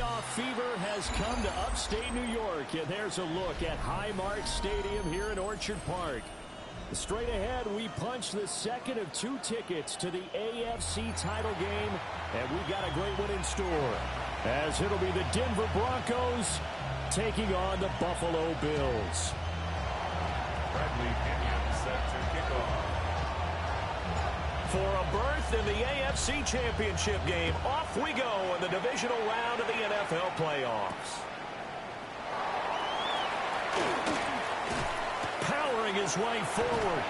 Playoff fever has come to upstate New York, and there's a look at Highmark Stadium here in Orchard Park. Straight ahead, we punch the second of 2 tickets to the AFC title game, and we got a great one in store, as it'll be the Denver Broncos taking on the Buffalo Bills. Bradley Pinion set to kick off. For a berth in the AFC Championship game, off we go in the divisional round of the NFL playoffs. Powering his way forward.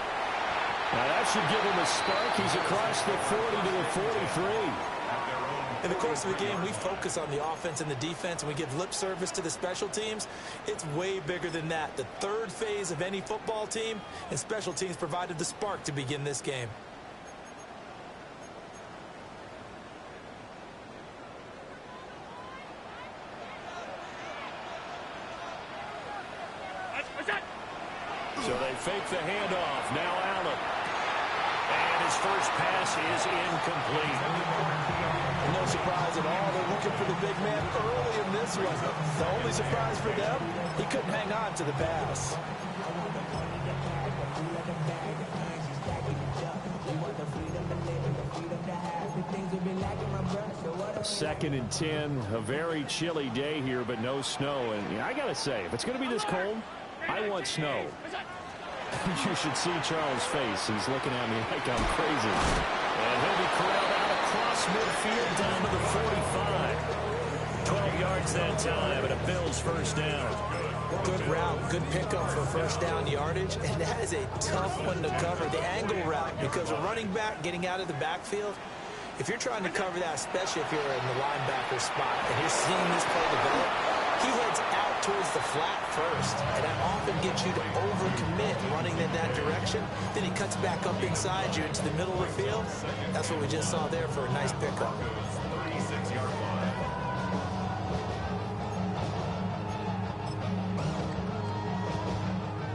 Now that should give him a spark. He's across the 40 to the 43. In the course of the game, we focus on the offense and the defense, and we give lip service to the special teams. It's way bigger than that. The third phase of any football team, and special teams provided the spark to begin this game. So they fake the handoff. Now Allen. And his first pass is incomplete. And no surprise at all. They're looking for the big man early in this one. The only surprise for them, he couldn't hang on to the pass. Second and 10, a very chilly day here, but no snow. And I got to say, if it's going to be this cold, I want snow. You should see Charles' face. He's looking at me like I'm crazy. And he'll be corralled out across midfield down to the 45. 12 yards that time, and a Bills first down. Good route, good pickup for first down yardage, and that is a tough one to cover, the angle route, because a running back getting out of the backfield, if you're trying to cover that, especially if you're in the linebacker spot and you're seeing this play develop, he heads out towards the flat first, and that often gets you to overcommit running in that direction. Then he cuts back up inside you into the middle of the field. That's what we just saw there for a nice pickup. 36-yard line.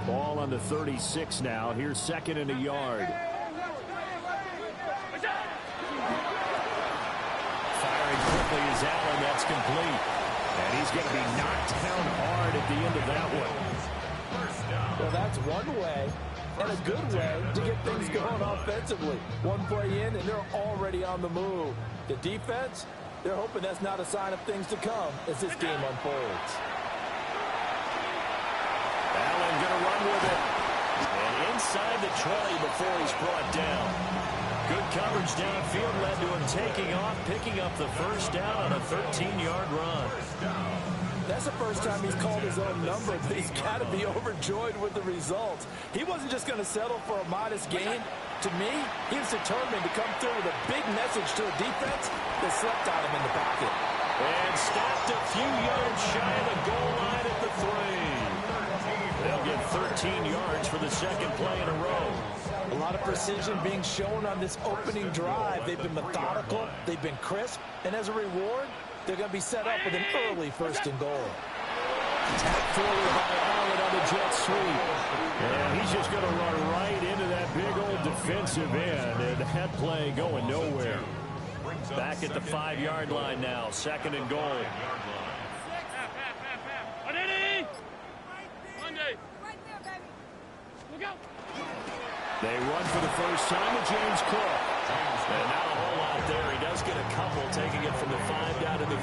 Ball on the 36 now. Here's second and a yard. Firing quickly is Allen. That's complete. And he's going to be knocked down hard at the end of that one. Well, that's one way, and a good way, to get things going offensively. One play in, and they're already on the move. The defense, they're hoping that's not a sign of things to come as this game unfolds. Allen going to run with it. And inside the 20 before he's brought down. Good coverage downfield led to him taking off, picking up the first down on a 13-yard run. That's the first time he's called his own number, but he's got to be overjoyed with the results. He wasn't just going to settle for a modest gain. To me, he was determined to come through with a big message to a defense that slept on him in the pocket. And stopped a few yards shy of the goal line at the 3. They'll get 13 yards for the second play in a row. A lot of precision being shown on this opening drive. They've been methodical, they've been crisp, and as a reward, they're going to be set up with an early first and goal. Tapped forward by Allen on the jet sweep. And he's just going to run right into that big old defensive end, and that play going nowhere. Back at the 5-yard line now, second and goal. They run for the first time with James Cook. And not a whole lot there. He does get a couple, taking it from the 5 down to the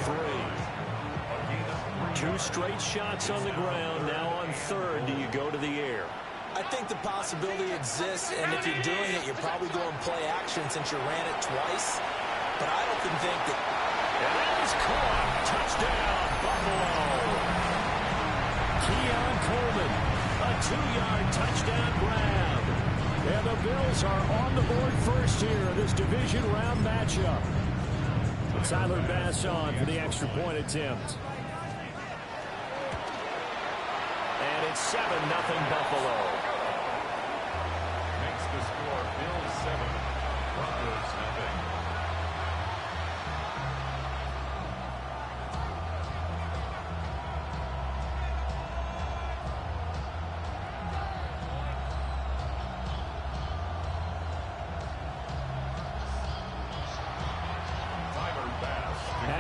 3. 2 straight shots on the ground. Now on third, do you go to the air? I think the possibility exists, and if you're doing it, you're probably going play action since you ran it twice. But I don't think that... And that is caught. Touchdown, Buffalo. Keon Coleman, a 2-yard touchdown grab. And the Bills are on the board first here in this division round matchup. Tyler Bass on for the extra point attempt. And it's 7-0 Buffalo. Makes the score Bills 7, Broncos nothing.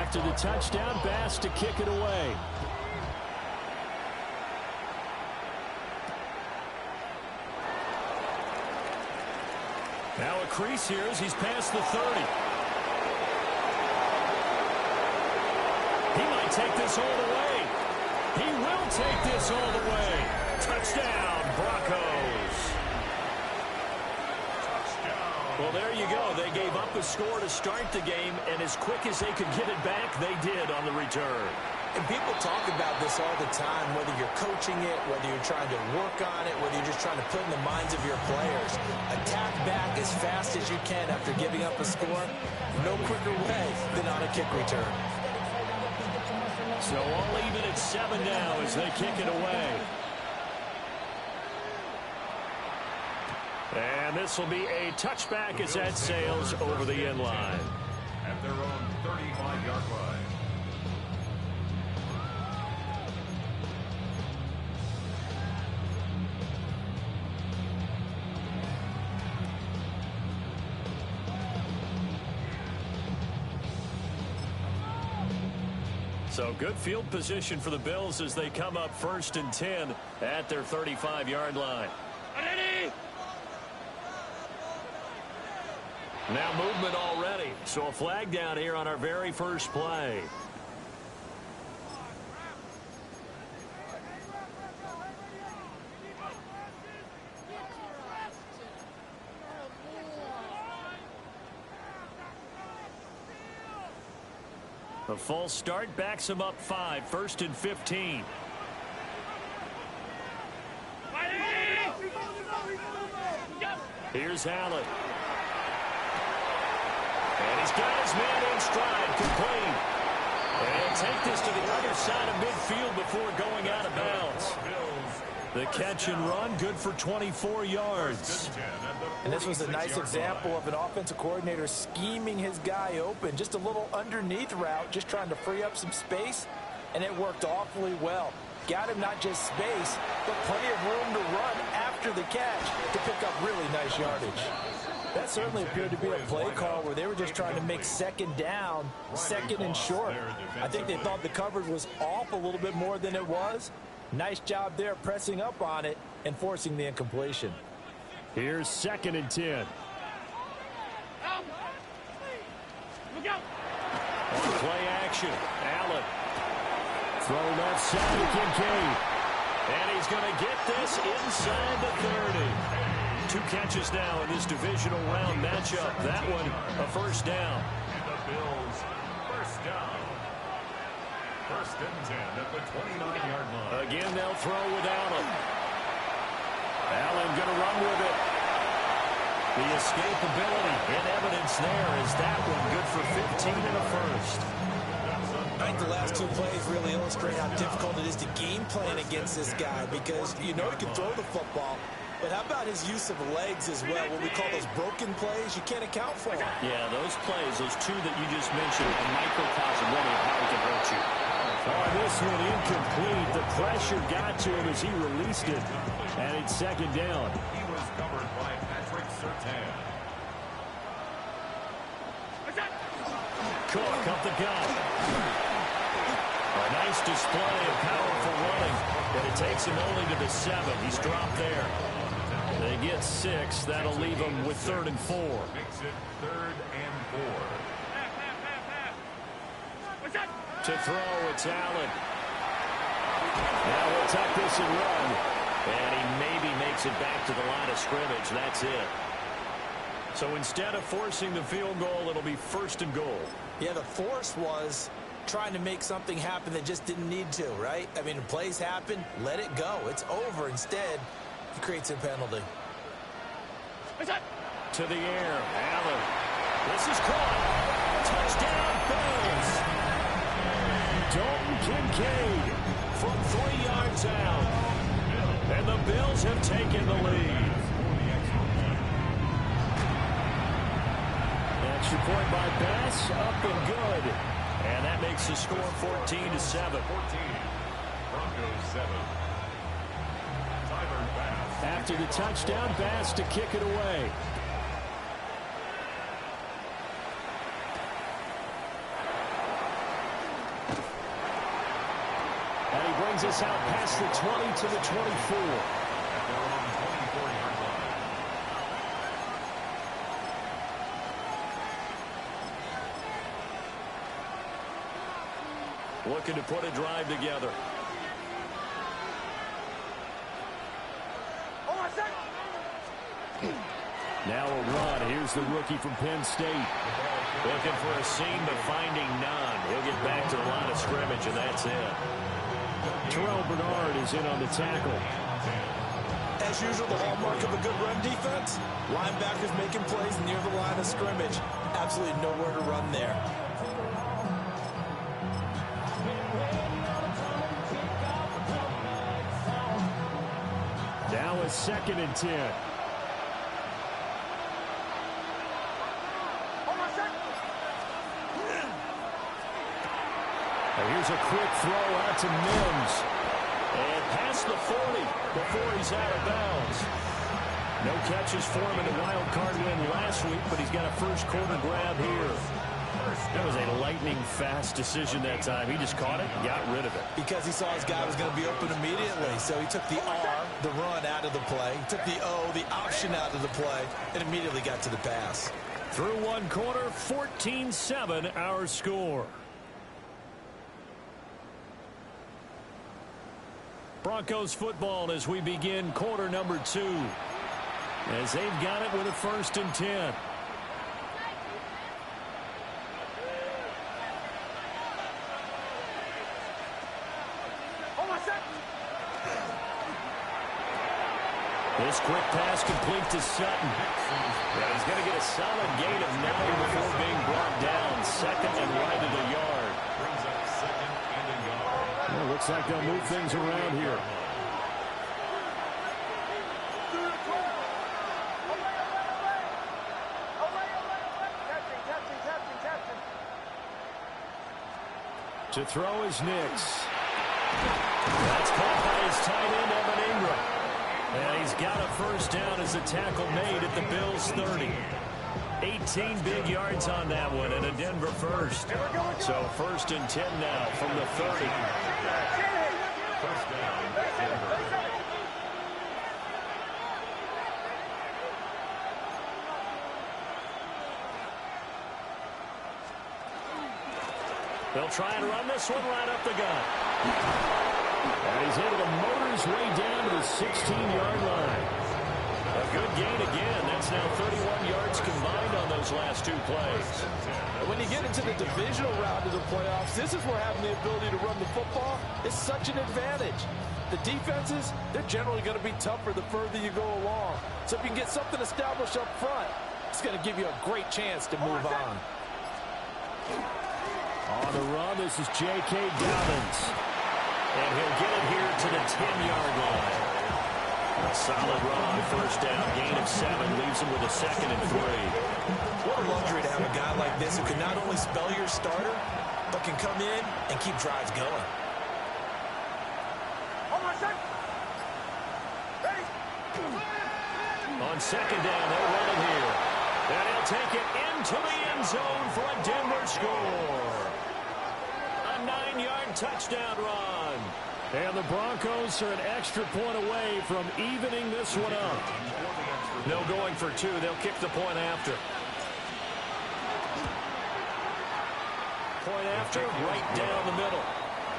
After the touchdown, Bass to kick it away. Now a crease here as he's past the 30. He might take this all the way. He will take this all the way. Touchdown, Broncos. Well, there you go. They gave up a score to start the game, and as quick as they could get it back, they did on the return. And people talk about this all the time, whether you're coaching it, whether you're trying to work on it, whether you're just trying to put in the minds of your players. Attack back as fast as you can after giving up a score. No quicker way than on a kick return. So all even at 7 now as they kick it away. And this will be a touchback as that sails over the end line. At their own 35-yard line. So good field position for the Bills as they come up 1st and 10 at their 35-yard line. Now movement already. So a flag down here on our very first play. A false start backs him up 5, 1st and 15. Here's Allen. And he's got his man in stride, complete. And take this to the other side of midfield before going out of bounds. The catch and run, good for 24 yards. And this was a nice example of an offensive coordinator scheming his guy open. Just a little underneath route, just trying to free up some space, and it worked awfully well. Got him not just space, but plenty of room to run after the catch to pick up really nice yardage. That certainly appeared to be a play call where they were just trying to make 2nd down, 2nd and short. I think they thought the coverage was off a little bit more than it was. Nice job there pressing up on it and forcing the incompletion. Here's 2nd and 10. On play action, Allen. Throw left side to Kincaid. And he's going to get this inside the 30. 2 catches now in this divisional round matchup. That one a first down. And the Bills, first down. 1st and 10 at the 29-yard line. Again, they'll throw with Allen. Allen going to run with it. The escapability in evidence there is that one good for 15 and a first. I think the last 2 plays really illustrate how difficult it is to game plan against this guy because you know he can throw the football. But how about his use of legs as well? What we call those broken plays, you can't account for them. Yeah, those plays, those 2 that you just mentioned, a microcosm really of how he can hurt you. Oh, this one incomplete. The pressure got to him as he released it. And it's 2nd down. He was covered by Patrick Surtain. Cook up the gut. A nice display of powerful running. But it takes him only to the 7. He's dropped there. They get 6. That'll leave him with 3rd and 4. Makes it 3rd and 4. To throw, it's Allen. Now we'll tuck this and run. And he maybe makes it back to the line of scrimmage. That's it. So instead of forcing the field goal, it'll be 1st and goal. Yeah, the force was trying to make something happen that just didn't need to, right? I mean, plays happen, let it go. It's over. Instead, he creates a penalty. To the air, Allen. This is caught. Touchdown, Bills. Dalton Kincaid from 3 yards out. And the Bills have taken the lead. Extra point by Bass, up and good. And that makes the score 14-7. 14. Broncos 7. Tyler Bass. After the touchdown, Bass to kick it away. And he brings us out past the 20 to the 24. Looking to put a drive together. Now a run. Here's the rookie from Penn State. Looking for a seam, but finding none. He'll get back to the line of scrimmage, and that's it. Terrell Bernard is in on the tackle. As usual, the hallmark of a good run defense, linebackers making plays near the line of scrimmage. Absolutely nowhere to run there. Now a 2nd and 10. Here's a quick throw out to Mims. And past the 40 before he's out of bounds. No catches for him in the wild card win last week, but he's got a first quarter grab here. That was a lightning-fast decision that time. He just caught it and got rid of it. Because he saw his guy was going to be open immediately. So he took the R, the run, out of the play. He took the O, the option, out of the play, and immediately got to the pass. Through one quarter, 14-7 our score. Broncos football as we begin quarter number 2. As they've got it with a 1st and 10. This quick pass complete to Sutton. Yeah, he's going to get a solid gain of 9 before being brought down. 2nd and right of the yard. Brings up 2nd and a yard. Well, looks like they'll move things around here. To throw is Nix. That's caught by his tight end, Evan Ingram. And he's got a first down as the tackle made at the Bills' 30. 18 big yards on that one and a Denver first. So 1st and 10 now from the 30. First down, Denver. They'll try and run this one right up the gut. And he's able to motor his way down to the 16-yard line. A good gain again. That's now 31 yards combined on those last 2 plays. When you get into the divisional round of the playoffs, this is where having the ability to run the football is such an advantage. The defenses, they're generally going to be tougher the further you go along. So if you can get something established up front, it's going to give you a great chance to move on. On the run, this is J.K. Dobbins. And he'll get it here to the 10-yard line. A solid run on first down. Gain of 7 leaves him with a 2nd and 3. What a luxury to have a guy like this who can not only spell your starter, but can come in and keep drives going. On 2nd down, they'll run him here. And he'll take it into the end zone for a Denver score. A 9-yard touchdown run. And the Broncos are an extra point away from evening this one up. No going for 2. They'll kick the point after. Point after, right down the middle.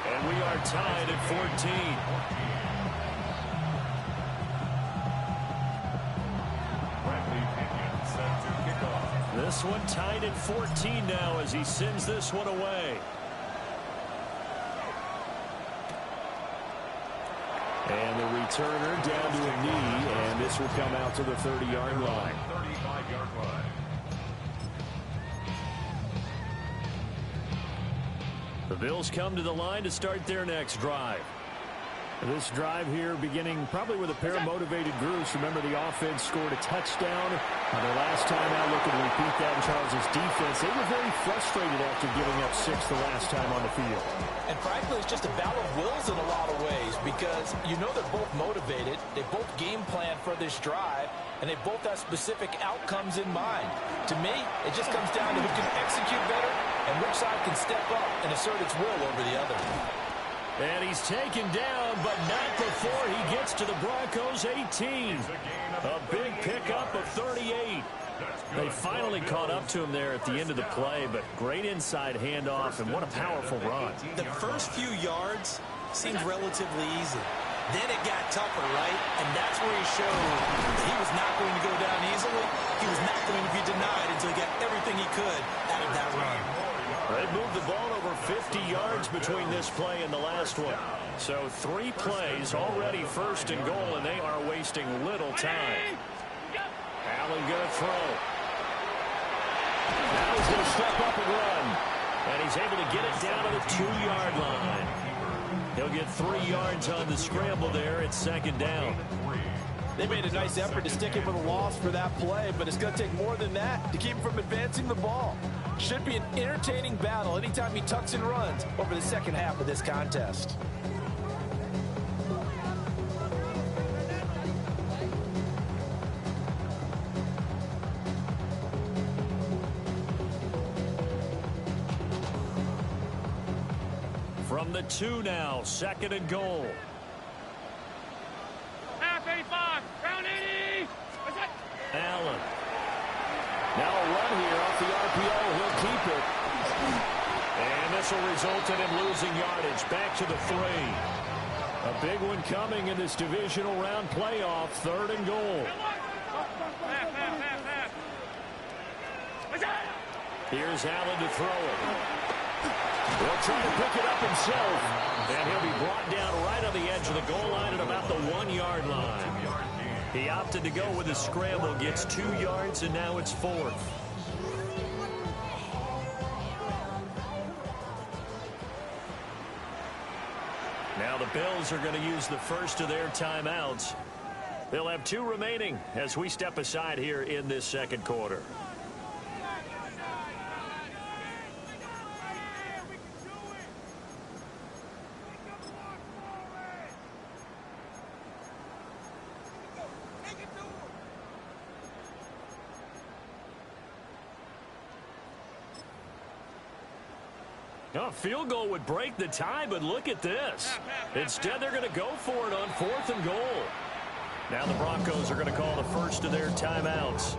And we are tied at 14. This one tied at 14 now as he sends this one away. And the returner down to a knee, and this will come out to the 30-yard line. 35-yard line. The Bills come to the line to start their next drive. This drive here beginning probably with a pair of motivated groups. Remember, the offense scored a touchdown on their last time out. Looking to repeat that in Charles' defense. They were very frustrated after giving up 6 the last time on the field. And frankly, it's just a battle of wills in a lot of ways because you know they're both motivated. They both game plan for this drive, and they both have specific outcomes in mind. To me, it just comes down to who can execute better and which side can step up and assert its will over the other. And he's taken down, but not before he gets to the Broncos' 18. A big pickup of 38. They finally caught up to him there at the end of the play, but great inside handoff, and what a powerful run. The first few yards seemed relatively easy. Then it got tougher, right? And that's where he showed he was not going to go down easily. He was not going to be denied until he got everything he could out of that run. They moved the ball over 50 yards between this play and the last one. So 3 plays already first and goal, and they are wasting little time. Allen going to throw. Now he's going to step up and run. And he's able to get it down to the 2-yard line. He'll get 3 yards on the scramble there. It's second down. They made a nice effort to stick him with a loss for that play, but it's going to take more than that to keep him from advancing the ball. Should be an entertaining battle anytime he tucks and runs over the second half of this contest. From the 2 now, second and goal. Half 85, round 80. Allen. Now a run here off the RPO. He'll keep it. And this will result in him losing yardage. Back to the 3. A big one coming in this divisional round playoff. Third and goal. Here's Allen to throw it. He'll try to pick it up himself. And he'll be brought down right on the edge of the goal line at about the 1-yard line. He opted to go with a scramble, gets 2 yards, and now it's 4th. Now the Bills are going to use the first of their timeouts. They'll have 2 remaining as we step aside here in this second quarter. A field goal would break the tie, but look at this. Instead, they're going to go for it on 4th and goal. Now the Broncos are going to call the first of their timeouts.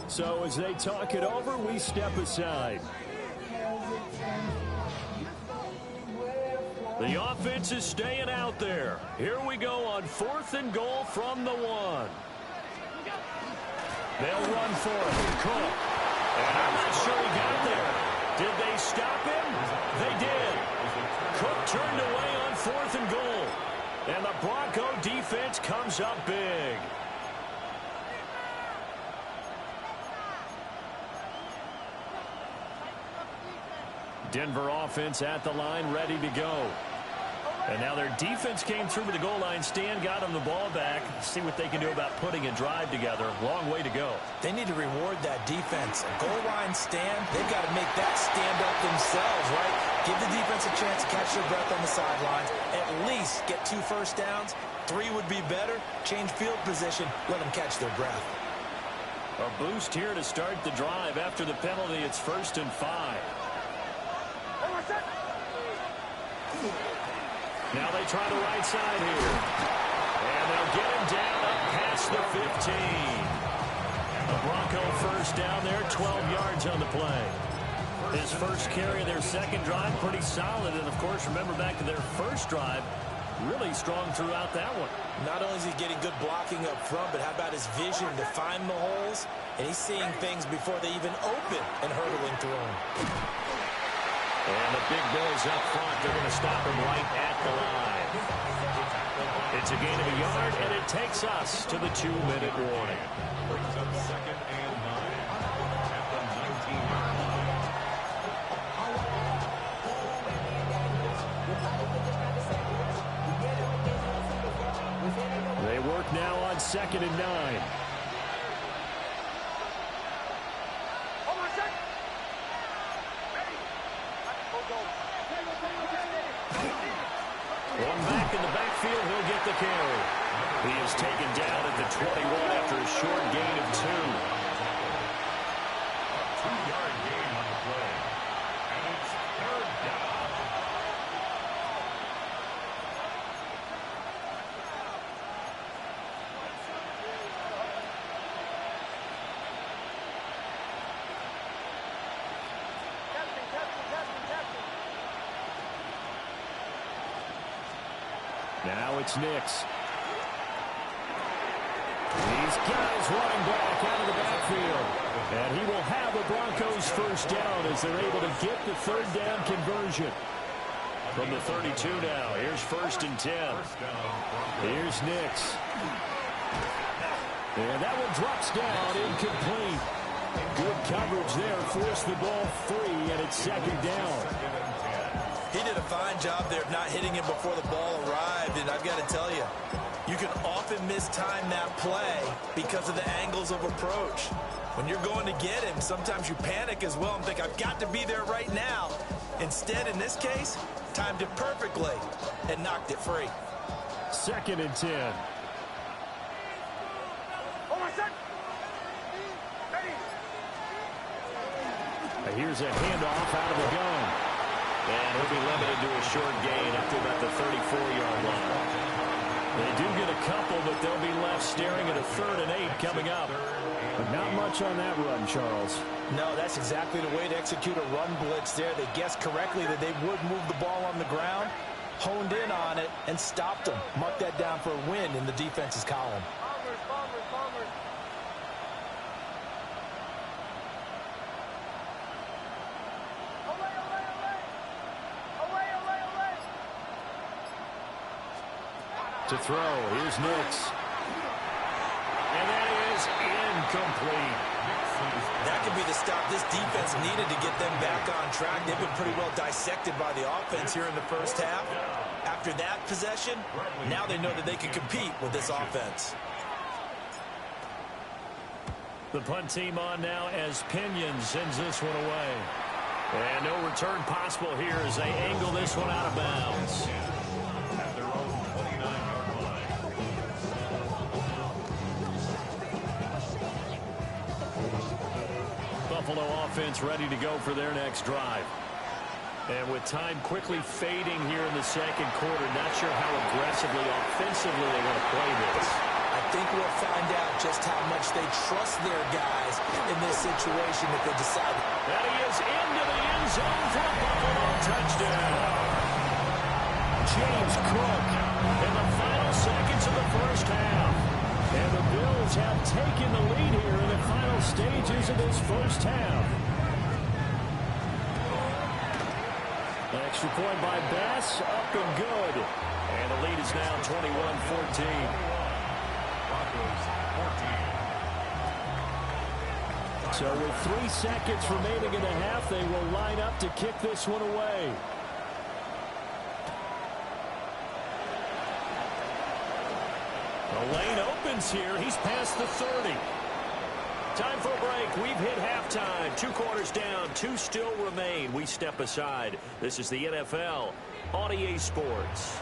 So as they talk it over, we step aside. The offense is staying out there. Here we go on 4th and goal from the 1. They'll run for it. Cook. And I'm not sure he got there. Did they stop him? They did. Cook turned away on 4th and goal. And the Bronco defense comes up big. Denver offense at the line, ready to go. And now their defense came through with the goal line stand, got them the ball back. See what they can do about putting a drive together. Long way to go. They need to reward that defense. A goal line stand, they've got to make that stand up themselves, right? Give the defense a chance to catch their breath on the sidelines. At least get 2 first downs. 3 would be better. Change field position. Let them catch their breath. A boost here to start the drive. After the penalty, it's 1st and 5. Now they try the right side here. And they'll get him down up past the 15. A Bronco first down there, 12 yards on the play. His first carry of their second drive, pretty solid. And, of course, remember back to their first drive, really strong throughout that one. Not only is he getting good blocking up front, but how about his vision to find the holes? And he's seeing things before they even open and hurdling through them. And the big boys up front, they're going to stop him right at the line. It's a gain of a yard, and it takes us to the 2-minute warning. Brings up 2nd and 9 at the 19-yard line. They work now on 2nd and 9. One back in the backfield, he'll get the carry. He is taken down at the 21 after a short gain of 2. 2-yard gain on the play. And it's 3rd down. Now it's Nix. He's got his running back out of the backfield. And he will have the Broncos first down as they're able to get the third down conversion. From the 32 now, here's 1st and 10. Here's Nix. And that one drops down, incomplete. Good coverage there, forced the ball free, and it's 2nd down. He did a fine job there of not hitting him before the ball arrived, and I've got to tell you, you can often mistime that play because of the angles of approach. When you're going to get him, sometimes you panic as well and think, I've got to be there right now. Instead, in this case, timed it perfectly and knocked it free. 2nd and 10. Here's a handoff out of the gun. And he'll be limited to a short gain up to about the 34-yard line. They do get a couple, but they'll be left staring at a 3rd and 8 coming up. But not much on that run, Charles. No, that's exactly the way to execute a run blitz there. They guessed correctly that they would move the ball on the ground, honed in on it, and stopped them. Mark that down for a win in the defense's column. To throw, here's Nix. And that is incomplete. That could be the stop this defense needed to get them back on track. They've been pretty well dissected by the offense here in the first half. After that possession, now they know that they can compete with this offense. The punt team on now as Pinion sends this one away. And no return possible here as they angle this one out of bounds. Buffalo offense ready to go for their next drive. And with time quickly fading here in the 2nd quarter, not sure how aggressively, offensively they want to play this. I think we'll find out just how much they trust their guys in this situation if they decide. And he is into the end zone for a Buffalo touchdown. James Cook in the final seconds of the first half. And the Bills have taken the lead here in the final stages of this first half. Extra point by Bass, up and good. And the lead is now 21-14. So with 3 seconds remaining in the half, they will line up to kick this one away. The lane opens here. He's past the 30. Time for a break. We've hit halftime. 2 quarters down. 2 still remain. We step aside. This is the NFL on EA Sports.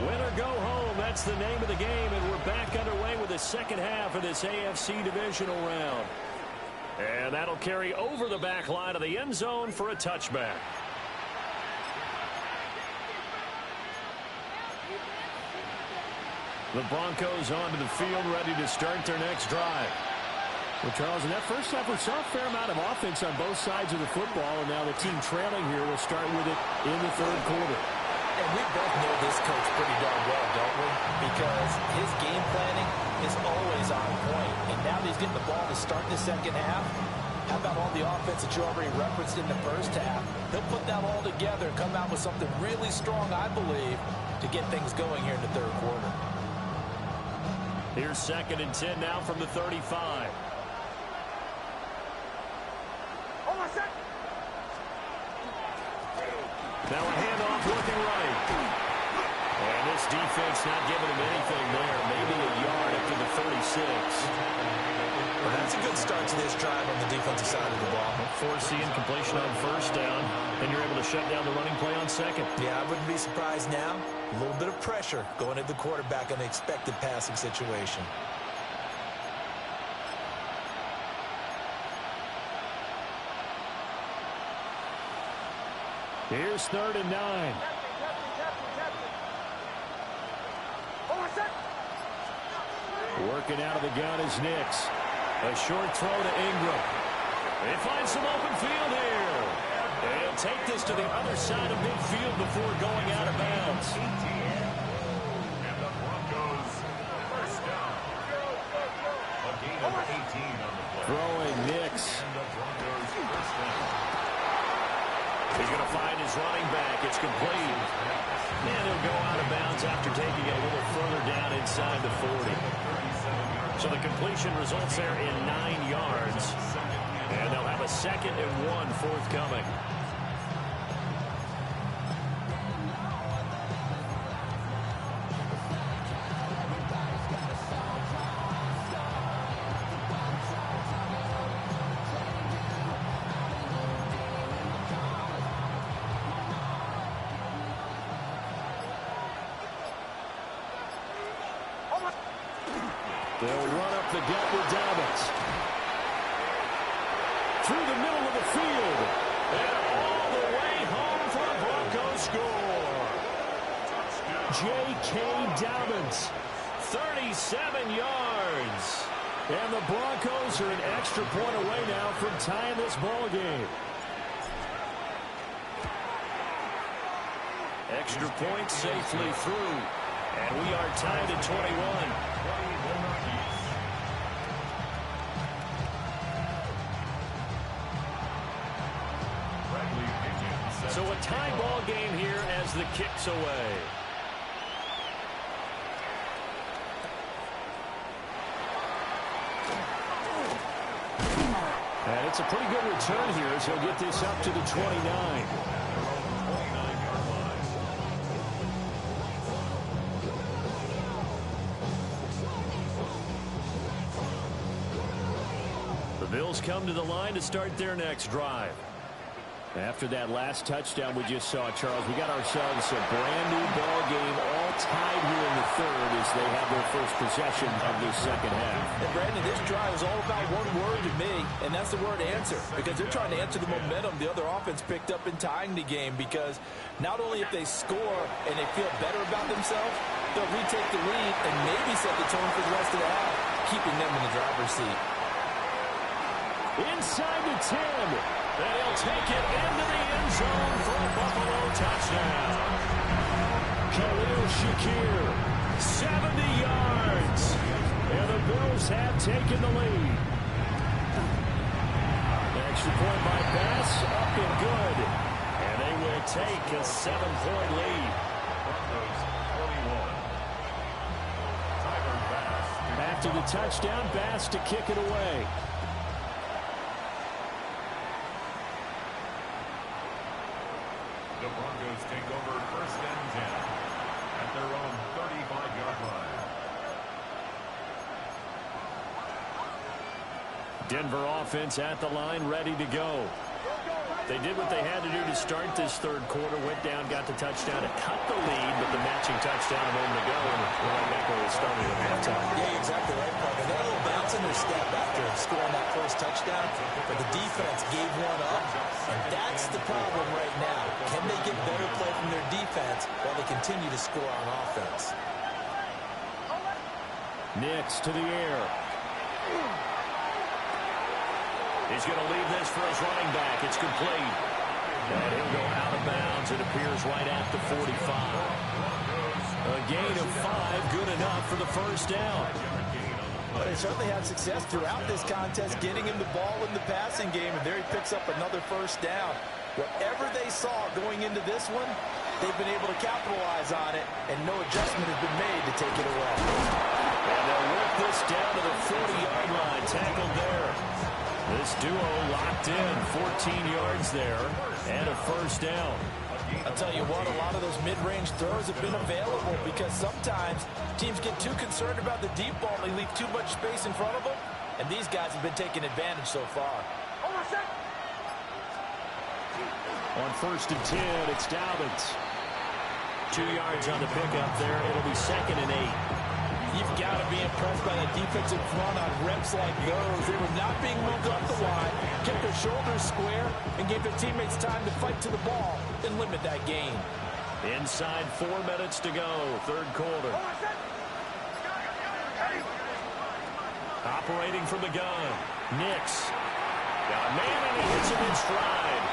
Win or go home. That's the name of the game. And we're back underway with the second half of this AFC divisional round. And that'll carry over the back line of the end zone for a touchback. The Broncos onto the field, ready to start their next drive. Well, Charles, in that first half, we saw a fair amount of offense on both sides of the football, and now the team trailing here will start with it in the 3rd quarter. And we both know this coach pretty darn well, don't we? Because his game planning is always on point. And now that he's getting the ball to start the second half, how about all the offense that you already referenced in the first half? He'll put that all together and come out with something really strong, I believe, to get things going here in the 3rd quarter. Here's 2nd and 10 now from the 35. Now a handoff looking right. And this defense not giving him anything there. Maybe a yard up to the 36. Well, that's a good start to this drive on the defensive side of the ball. Forcing completion on 1st down. And you're able to shut down the running play on 2nd. Yeah, I wouldn't be surprised now. A little bit of pressure going at the quarterback in an expected passing situation. Here's 3rd and 9. Working out of the gun is Nix. A short throw to Ingram. They find some open field here. They'll take this to the other side of midfield before going out of bounds. And the Broncos first down. A gain of 18 on the play. Throwing Nix. And the Broncos first down. He's going to find his running back. It's complete. And he'll go out of bounds after taking it a little further down inside the 40. So the completion results there in 9 yards. And they'll have a 2nd and 1 forthcoming. They'll run up the gut with Dobbins. Through the middle of the field. And all the way home for a Broncos score. J.K. Dobbins. 37 yards. And the Broncos are an extra point away now from tying this ball game. Extra point safely through. And we are tied at 21. So a tie ball game here as the kick's away. And it's a pretty good return here as he'll get this up to the 29. The Bills come to the line to start their next drive. After that last touchdown we just saw, Charles, we got ourselves a brand new ball game, all tied here in the third as they have their first possession of this second half. And Brandon, this drive is all about one word to me, and that's the word answer, because they're trying to answer the momentum the other offense picked up in tying the game, because not only if they score and they feel better about themselves, they'll retake the lead and maybe set the tone for the rest of the half, keeping them in the driver's seat. Inside the 10. They'll take it into the end zone for a Buffalo touchdown. Khalil Shakir, 70 yards. And the Bills have taken the lead. Extra point by Bass, up and good. And they will take a 7-point lead. After the touchdown, Bass to kick it away. The Broncos take over first and 10 at their own 35-yard line. Denver offense at the line, ready to go. They did what they had to do to start this third quarter, went down, got the touchdown to cut the lead, but the matching touchdown a moment ago, and right back where they started at halftime. Yeah, exactly right, partner. They had a little bounce in their step after scoring that first touchdown, but the defense gave one up, and that's the problem right now. Can they get better play from their defense while they continue to score on offense? Nix to the air. He's going to leave this for his running back. It's complete. And he'll go out of bounds. It appears right at the 45. A gain of 5, good enough for the first down. But they certainly had success throughout this contest, getting him the ball in the passing game, and there he picks up another first down. Whatever they saw going into this one, they've been able to capitalize on it, and no adjustment has been made to take it away. And they'll work this down to the 40-yard line, tackled there. This duo locked in, 14 yards there, and a first down. I'll tell you what, a lot of those mid-range throws have been available because sometimes teams get too concerned about the deep ball. They leave too much space in front of them, and these guys have been taking advantage so far. On first and 10, it's Dobbins. 2 yards on the pickup there. It'll be 2nd and 8. You've got to be impressed by that defensive front on reps like those. They were not being moved up the line, kept their shoulders square, and gave their teammates time to fight to the ball and limit that gain. Inside 4 minutes to go, third quarter. Operating from the gun, Nix. Got a man, and he hits him in stride.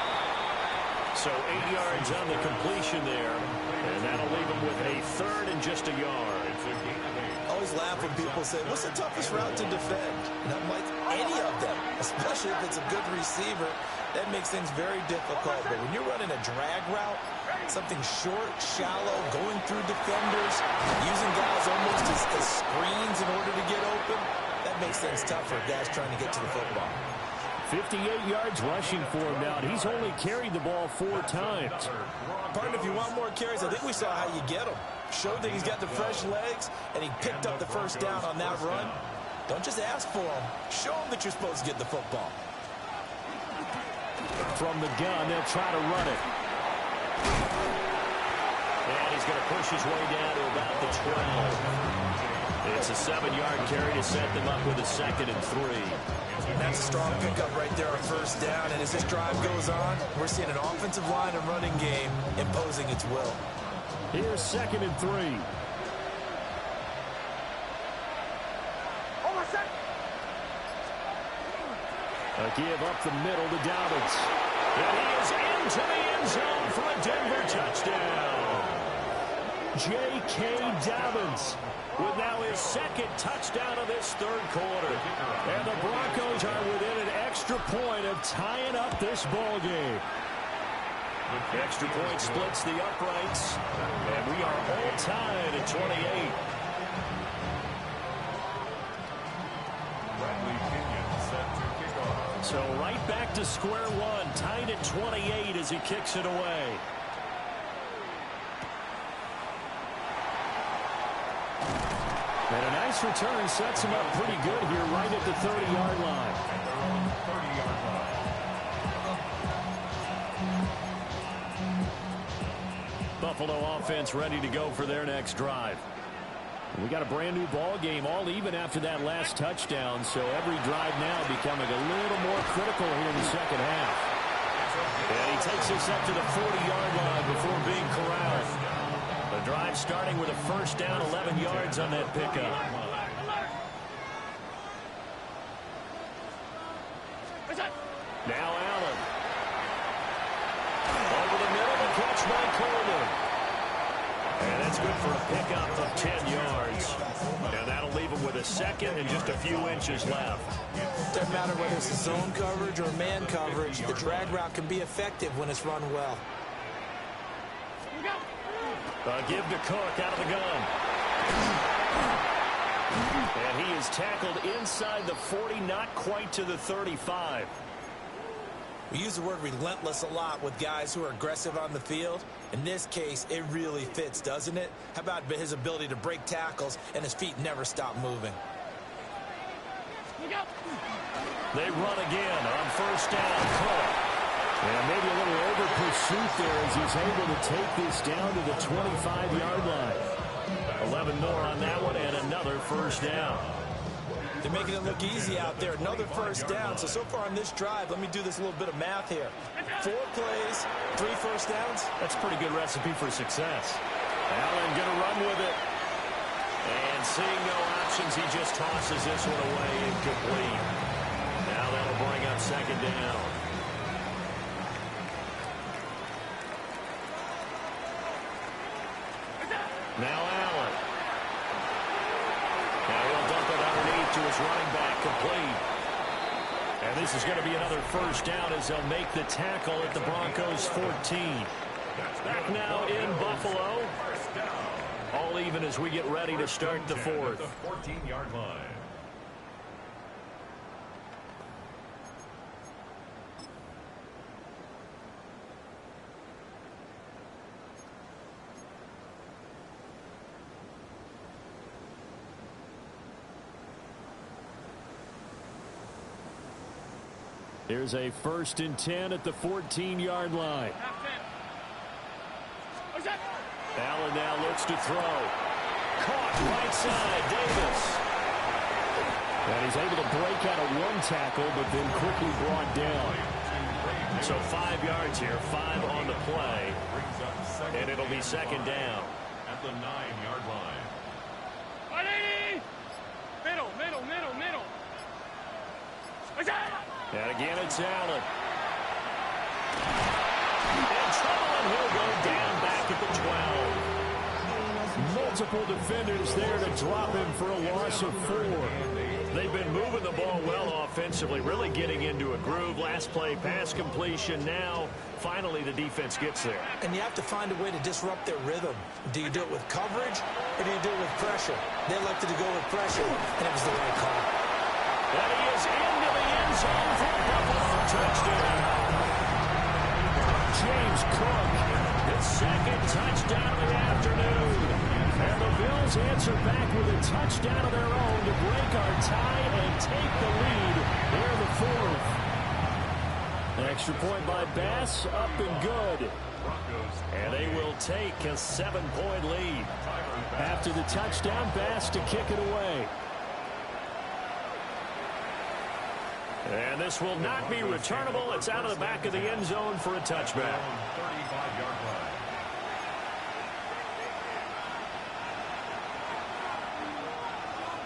So 8 yards on the completion there, and that'll leave him with a third and just a yard. I always laugh when people say, what's the toughest route to defend? And I'm like, any of them, especially if it's a good receiver. That makes things very difficult. But when you're running a drag route, something short, shallow, going through defenders, using guys almost as screens in order to get open, that makes things tough for guys trying to get to the football. 58 yards rushing for him now. He's only carried the ball 4 times. Partner, if you want more carries, I think we saw how you get them. Showed that he's got the fresh legs, and he picked up the first down on that run. Don't just ask for them. Show them that you're supposed to get the football. From the gun, they'll try to run it. And he's going to push his way down to about the 12. It's a 7-yard carry to set them up with a 2nd and 3. That's a strong pickup right there on first down. And as this drive goes on, we're seeing an offensive line and running game imposing its will. Here's 2nd and 3. A give up the middle to Dobbins. And he is into the end zone for a Denver touchdown. J.K. Dobbins with now his 2nd touchdown of this 3rd quarter. And the Broncos are within an extra point of tying up this ball game. Extra point splits the uprights. And we are all tied at 28. So right back to square one, tied at 28 as he kicks it away. And a nice return sets him up pretty good here right at the 30-yard line. Buffalo offense ready to go for their next drive. We got a brand new ball game, all even after that last touchdown, so every drive now becoming a little more critical here in the second half. And he takes us up to the 40-yard line before being corralled. The drive starting with a first down, 11 yards on that pickup. Now Allen. Over the middle, the catch by Coleman. And that's good for a pickup of 10 yards. And that'll leave him with a 2nd and just a few inches left. Doesn't matter whether it's a zone coverage or man coverage, the drag route can be effective when it's run well. Give to Cook out of the gun. And he is tackled inside the 40, not quite to the 35. We use the word relentless a lot with guys who are aggressive on the field. In this case, it really fits, doesn't it? How about his ability to break tackles and his feet never stop moving? They run again on first down. Cook. And maybe a little over pursuit there as he's able to take this down to the 25-yard line. 11 more on that one and another first down. They're making it look easy out there. Another first down. So far on this drive, let me do this little bit of math here. 4 plays, 3 first downs. That's a pretty good recipe for success. Allen going to run with it. And seeing no options, he just tosses this one away incomplete. Now that'll bring up 2nd down. Now Allen. Now he'll dump it underneath to his running back, complete. And this is going to be another first down as they'll make the tackle at the Broncos' 14. Back now in Buffalo. All even as we get ready to start the 4th. 14-yard line. Here's a 1st and 10 at the 14-yard line. Allen now looks to throw. Caught right side, Davis. And he's able to break out of 1 tackle, but then quickly brought down. So 5 yards here, 5 on the play. And it'll be 2nd down. At the 9-yard line. 180! Middle, middle, middle, middle. And again, it's Allen. In trouble, and he'll go down back at the 12. Multiple defenders there to drop him for a loss of 4. They've been moving the ball well offensively, really getting into a groove. Last play, pass completion. Now, finally, the defense gets there. And you have to find a way to disrupt their rhythm. Do you do it with coverage, or do you do it with pressure? They elected to go with pressure, and it was the right call. And he is into the end zone for a Buffalo touchdown. James Cook, His second touchdown of the afternoon. and the Bills answer back with a touchdown of their own to break our tie and take the lead here in the 4th. An extra point by Bass, up and good. And they will take a 7-point lead. After the touchdown, Bass to kick it away. And this will not be returnable. It's out of the back of the end zone for a touchback. 35-yard line.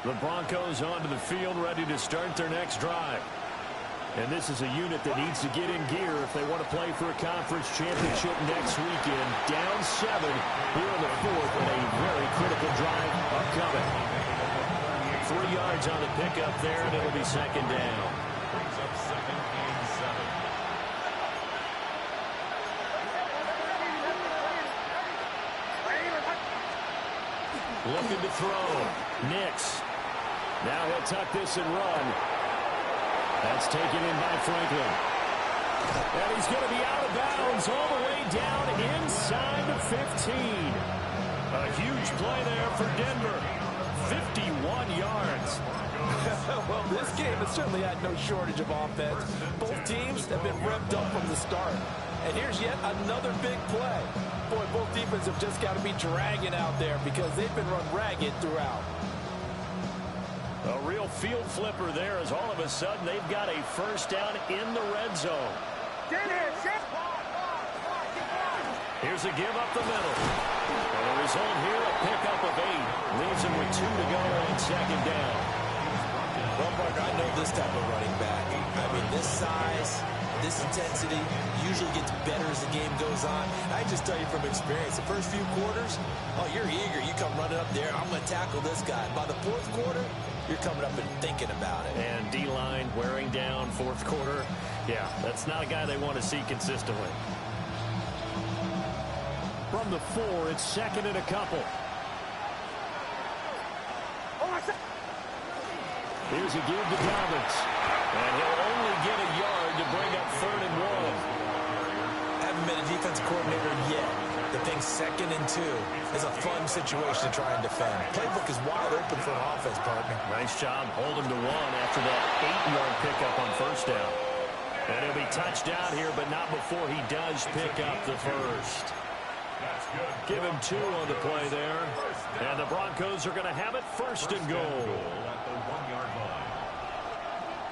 The Broncos onto the field, ready to start their next drive. And this is a unit that needs to get in gear if they want to play for a conference championship next weekend. Down 7 here in the 4th, and a very critical drive upcoming. 3 yards on the pickup there, and it'll be second down. Brings up 2nd and 7. Looking to throw. Nix. Now he'll tuck this and run. That's taken in by Franklin. And he's going to be out of bounds all the way down inside the 15. A huge play there for Denver. 51 yards. Well, this game has certainly had no shortage of offense. Both teams have been revved up from the start. And here's yet another big play. Boy, both defenses have just got to be dragging out there because they've been run ragged throughout. A real field flipper there as all of a sudden they've got a first down in the red zone. Here's a give up the middle. And the result here, a pickup of 8. Leaves him with 2 to go on second down. Well, partner, I know this type of running back. I mean, this size, this intensity usually gets better as the game goes on. I just tell you from experience, the first few quarters, oh, you're eager. You come running up there, I'm going to tackle this guy. By the 4th quarter, you're coming up and thinking about it. And D-line wearing down 4th quarter. Yeah, that's not a guy they want to see consistently. From the 4, it's second and a couple. Here's a give to Dobbins. And he'll only get a yard to bring up 3rd and 1. Haven't been a defense coordinator yet. The thing 2nd and 2 is a fun situation to try and defend. Playbook is wide open for an offense, partner. Nice job holding to 1 after that 8-yard pickup on first down. And he'll be touchdown here, but not before he does pick up the first. Give him 2 on the play there. And the Broncos are going to have it 1st and goal. At the 1-yard line.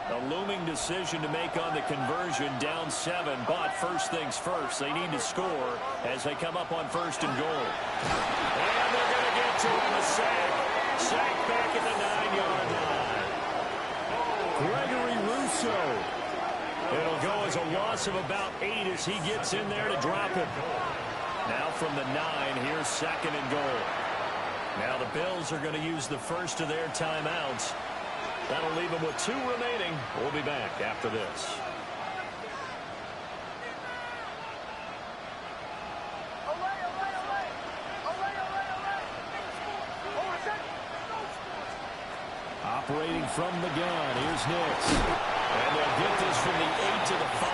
A looming decision to make on the conversion, down 7. But first things first, they need to score as they come up on 1st and goal. And they're going to get to him, a sack. Sack back at the 9-yard line. Gregory Rousseau. It'll go as a loss of about 8 as he gets in there to drop it. Now from the 9, here's 2nd and goal. Now the Bills are going to use the first of their timeouts. That'll leave them with 2 remaining. We'll be back after this. Operating from the gun, here's Nix. And they'll get this from the 8 to the 5.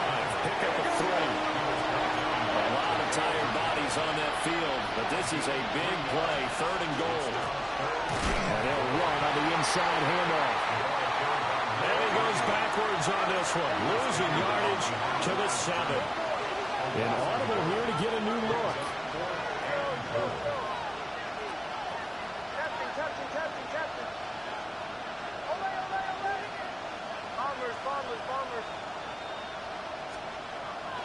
Pick up a 3. A lot of tired bodies on that field, but this is a big play, 3rd and goal. And they'll run on the inside handoff. And he goes backwards on this one, losing yardage to the 7. An audible here to get a new look.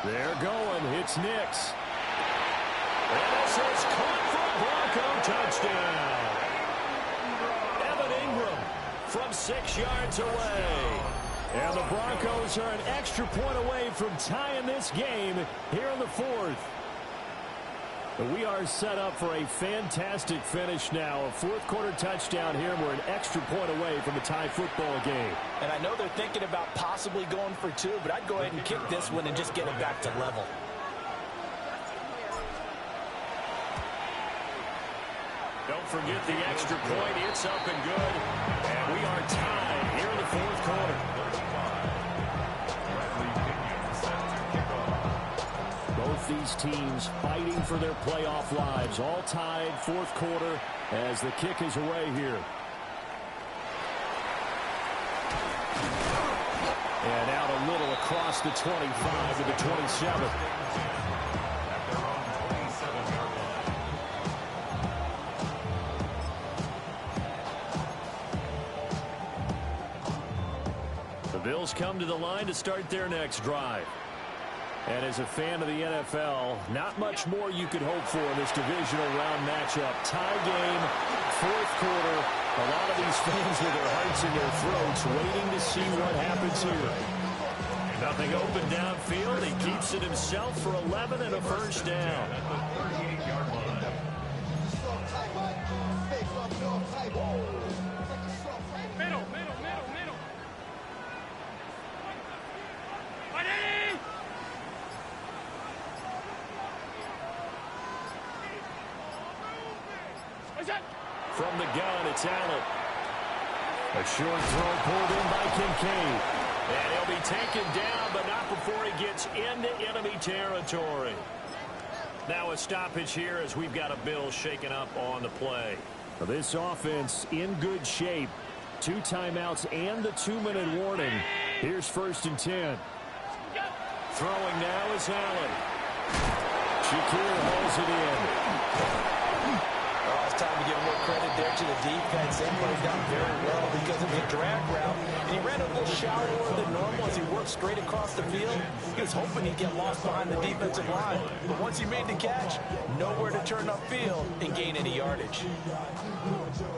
They're going. It's Nix. And this is caught for a Bronco touchdown. Evan Ingram from 6 yards away. And the Broncos are an extra point away from tying this game here in the fourth. But we are set up for a fantastic finish now. A fourth-quarter touchdown here, and we're an extra point away from a tie football game. And I know they're thinking about possibly going for two, but I'd go ahead and kick this one and just get it back to level. Don't forget the extra point. It's up and good. And we are tied here in the fourth quarter. Both these teams fighting for their playoff lives. All tied, fourth quarter, as the kick is away here. And out a little across the 25 to the 27. The Bills come to the line to start their next drive. And as a fan of the NFL, not much more you could hope for in this divisional round matchup. Tie game, fourth quarter. A lot of these fans with their hearts in their throats waiting to see what happens here. Nothing open downfield. He keeps it himself for 11 and a first down. Middle. Ready? From the gun, it's Allen. A short throw pulled in by Kincaid. And he'll be taken down, but not before he gets into enemy territory. Now a stoppage here as we've got a Bill shaken up on the play. This offense in good shape. 2 timeouts and the 2-minute warning. Here's 1st and 10. Throwing now is Allen. Shakir hauls it in. Oh, it's time to give more credit there to the defense. They played down very well because it was a drag route, and he ran a little shallower than normal as he worked straight across the field. He was hoping he'd get lost behind the defensive line, but once he made the catch, nowhere to turn upfield and gain any yardage.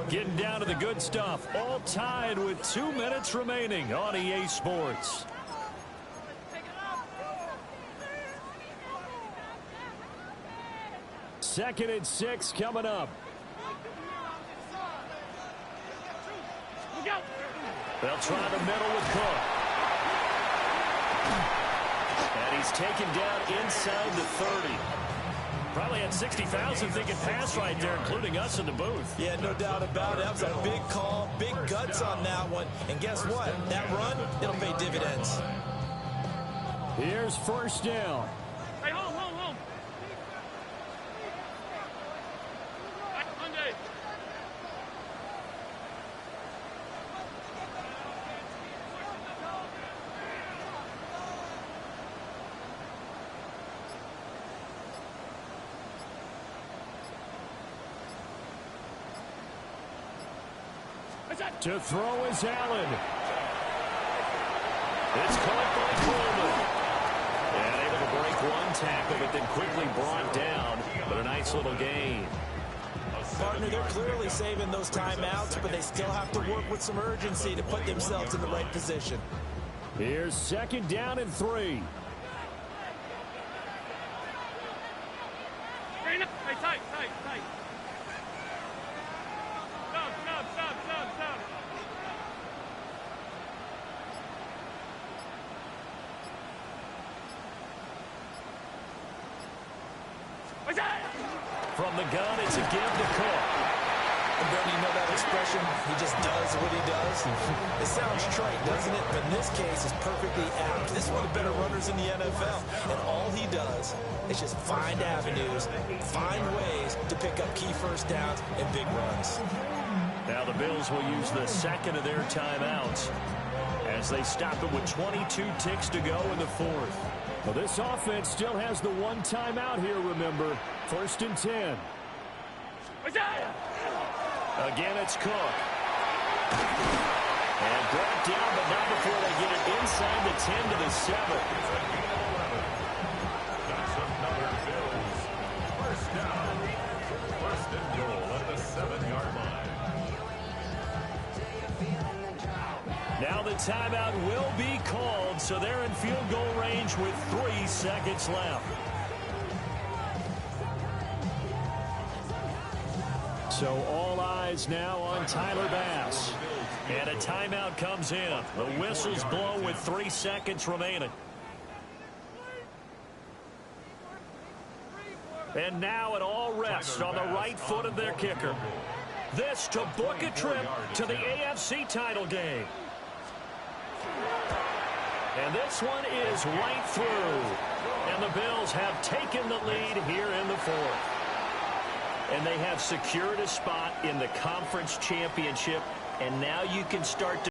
Getting down to the good stuff. All tied with 2 minutes remaining on EA Sports. Second and 6 coming up. They'll try the middle with Cook. And he's taken down inside the 30. Probably had 60,000 thinking pass right there, including us in the booth. Yeah, no doubt about it. That was a big call, big guts on that one. And guess what? That run, it'll pay dividends. Here's 1st down. Hey, home. Monday. To throw is Allen. It's caught by Coleman. And able to break one tackle, but then quickly brought down. But a nice little gain. Partner, they're clearly saving those timeouts, but they still have to work with some urgency to put themselves in the right position. Here's 2nd down and 3. Hey, tight. Stop. From the gun, it's a give to Cook. And don't you know that expression? He just does what he does. It sounds trite, doesn't it? But in this case, it's perfectly apt. This is one of the better runners in the NFL. And all he does is just find avenues, find ways to pick up key first downs and big runs. Now the Bills will use the 2nd of their timeouts as they stop it with 22 ticks to go in the 4th. Well, this offense still has the 1 timeout here, remember. 1st and 10. Again, it's Cook. And brought down, but not before they get it inside the 10 to the 7. That's another Bills. First down. 1st and goal at the 7-yard line. Now the timeout will be called, so they're in field goal range with 3 seconds left. So all eyes now on Tyler Bass. And a timeout comes in. The whistles blow with 3 seconds remaining. And now it all rests on the right foot of their kicker. This to book a trip to the AFC title game. And this one is right through. And the Bills have taken the lead here in the fourth. And they have secured a spot in the conference championship. And now you can start to